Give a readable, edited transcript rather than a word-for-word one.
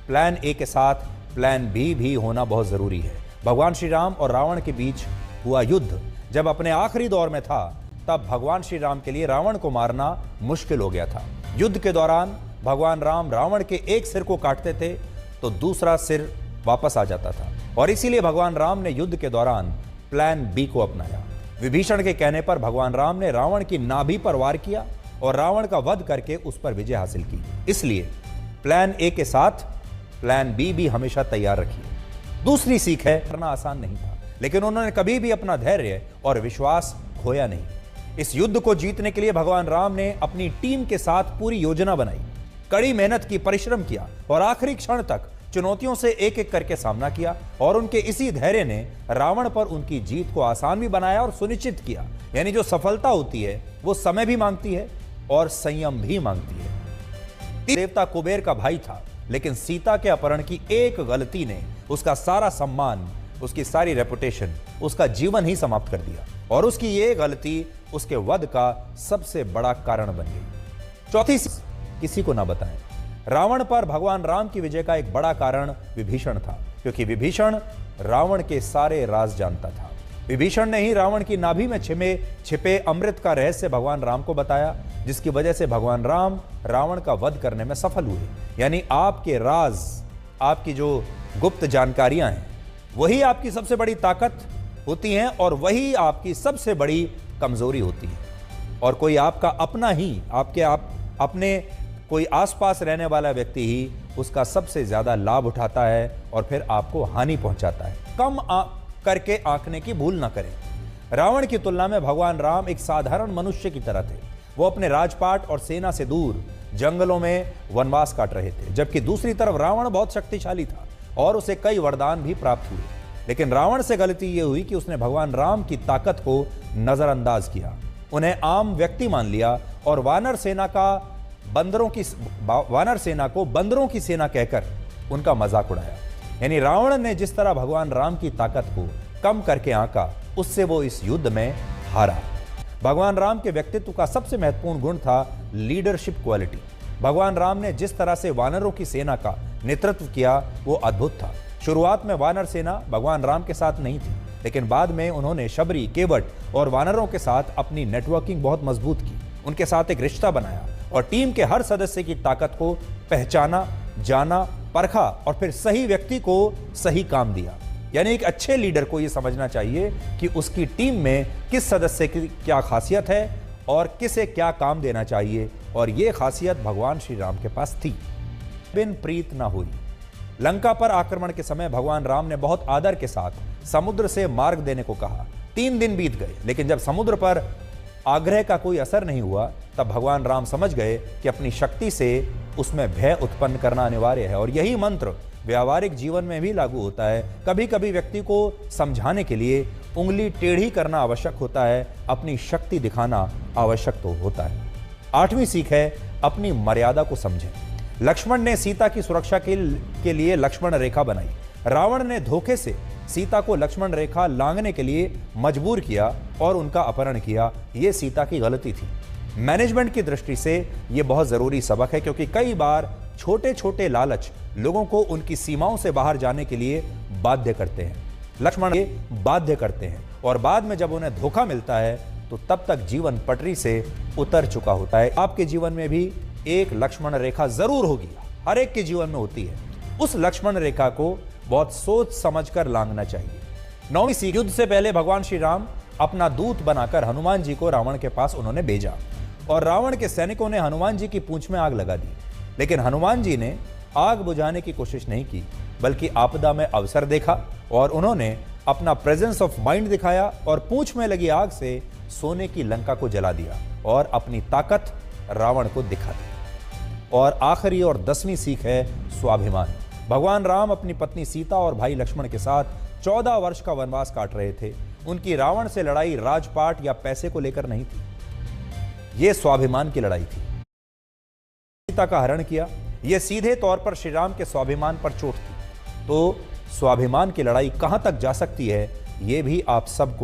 Plan A के साथ plan B भी होना बहुत जरूरी है। भगवान श्री राम और रावण के बीच हुआ युद्ध जब अपने आखिरी दौर में था, तब भगवान श्री राम के लिए रावण को मारना मुश्किल हो गया था। युद्ध के दौरान भगवान राम रावण के एक सिर को काटते थे तो दूसरा सिर वापस आ जाता था, और इसीलिए भगवान राम ने युद्ध के दौरान प्लान बी को अपनाया। विभीषण के कहने पर भगवान राम ने रावण की नाभि पर वार किया और रावण का वध करके उस पर विजय हासिल की। इसलिए प्लान ए के साथ प्लान बी भी हमेशा तैयार रखिए। दूसरी सीख है, करना आसान नहीं था, लेकिन उन्होंने कभी भी अपना धैर्य और विश्वास खोया नहीं। इस युद्ध को जीतने के लिए भगवान राम ने अपनी टीम के साथ पूरी योजना बनाई, कड़ी मेहनत की, परिश्रम किया और आखिरी क्षण तक चुनौतियों से एक एक करके सामना किया। और उनके इसी धैर्य ने रावण पर उनकी जीत को आसान भी बनाया और सुनिश्चित किया। यानी जो सफलता होती है वो समय भी मांगती है और संयम भी मांगती है। देवता कुबेर का भाई था, लेकिन सीता के अपहरण की एक गलती ने उसका सारा सम्मान, उसकी सारी रेपुटेशन, उसका जीवन ही समाप्त कर दिया, और उसकी ये गलती उसके वध का सबसे बड़ा कारण बन गई। चौथी, किसी को ना बताएं। रावण पर भगवान राम की विजय का एक बड़ा कारण विभीषण था, क्योंकि विभीषण रावण के सारे राज जानता था। विभीषण ने ही रावण की नाभि में छिपे अमृत का रहस्य भगवान राम को बताया, जिसकी वजह से भगवान राम रावण का वध करने में सफल हुए। यानी आपके राज, आपकी जो गुप्त जानकारियां हैं, वही आपकी सबसे बड़ी ताकत होती हैं और वही आपकी सबसे बड़ी कमजोरी होती है। और कोई आपका अपना ही, अपने कोई आसपास रहने वाला व्यक्ति ही उसका सबसे ज्यादा लाभ उठाता है और फिर आपको हानि पहुंचाता है। कम करके आंकने की भूल ना करें। रावण की तुलना में भगवान राम एक साधारण मनुष्य की तरह थे। वो अपने राजपाट और सेना से दूर जंगलों में वनवास काट रहे थे, जबकि दूसरी तरफ रावण बहुत शक्तिशाली था और उसे कई वरदान भी प्राप्त हुए। लेकिन रावण से गलती यह हुई कि उसने भगवान राम की ताकत को नजरअंदाज किया, उन्हें आम व्यक्ति मान लिया और वानर सेना को बंदरों की सेना कहकर उनका मजाक उड़ाया। यानी रावण ने जिस तरह भगवान राम की ताकत को कम करके आंका, उससे वो इस युद्ध में हारा। भगवान राम के व्यक्तित्व का सबसे महत्वपूर्ण गुण था लीडरशिप क्वालिटी। भगवान राम ने जिस तरह से वानरों की सेना का नेतृत्व किया वो अद्भुत था। शुरुआत में वानर सेना भगवान राम के साथ नहीं थी, लेकिन बाद में उन्होंने शबरी, केवट और वानरों के साथ अपनी नेटवर्किंग बहुत मजबूत की, उनके साथ एक रिश्ता बनाया और टीम के हर सदस्य की ताकत को पहचाना, जाना, परखा और फिर सही व्यक्ति को सही काम दिया। यानी एक अच्छे लीडर को यह समझना चाहिए कि उसकी टीम में किस सदस्य की क्या खासियत है और किसे क्या काम देना चाहिए, और यह खासियत भगवान श्री राम के पास थी। बिन प्रीत ना हुई। लंका पर आक्रमण के समय भगवान राम ने बहुत आदर के साथ समुद्र से मार्ग देने को कहा। 3 दिन बीत गए, लेकिन जब समुद्र पर आग्रह का कोई असर नहीं हुआ, तब भगवान राम समझ गए कि अपनी शक्ति से उसमें भय उत्पन्न करना अनिवार्य है। और यही मंत्र व्यावहारिक जीवन में भी लागू होता है। कभी कभी व्यक्ति को समझाने के लिए उंगली टेढ़ी करना आवश्यक होता है, अपनी शक्ति दिखाना आवश्यक तो होता है। 8वीं सीख है, अपनी मर्यादा को समझें। लक्ष्मण ने सीता की सुरक्षा के लिए लक्ष्मण रेखा बनाई। रावण ने धोखे से सीता को लक्ष्मण रेखा लांघने के लिए मजबूर किया और उनका अपहरण किया। यह सीता की गलती थी। मैनेजमेंट की दृष्टि से यह बहुत जरूरी सबक है, क्योंकि कई बार छोटे छोटे लालच लोगों को उनकी सीमाओं से बाहर जाने के लिए बाध्य करते हैं। लक्ष्मण ये बाध्य करते हैं और बाद में जब उन्हें धोखा मिलता है तो तब तक जीवन पटरी से उतर चुका होता है। आपके जीवन में भी एक लक्ष्मण रेखा जरूर होगी, हर एक के जीवन में होती है। उस लक्ष्मण रेखा को बहुत सोच समझकर लांघना चाहिए। 9वीं सीख, युद्ध से पहले भगवान श्री राम अपना दूत बनाकर हनुमान जी को रावण के पास उन्होंने भेजा और रावण के सैनिकों ने हनुमान जी की पूंछ में आग लगा दी। लेकिन हनुमान जी ने आग बुझाने की कोशिश नहीं की, बल्कि आपदा में अवसर देखा और उन्होंने अपना प्रेजेंस ऑफ माइंड दिखाया और पूंछ में लगी आग से सोने की लंका को जला दिया और अपनी ताकत रावण को दिखा दी। और आखिरी और 10वीं सीख है स्वाभिमान। भगवान राम अपनी पत्नी सीता और भाई लक्ष्मण के साथ 14 वर्ष का वनवास काट रहे थे। उनकी रावण से लड़ाई राजपाट या पैसे को लेकर नहीं थी, यह स्वाभिमान की लड़ाई थी। सीता का हरण किया, यह सीधे तौर पर श्री राम के स्वाभिमान पर चोट थी। तो स्वाभिमान की लड़ाई कहां तक जा सकती है, यह भी आप सबको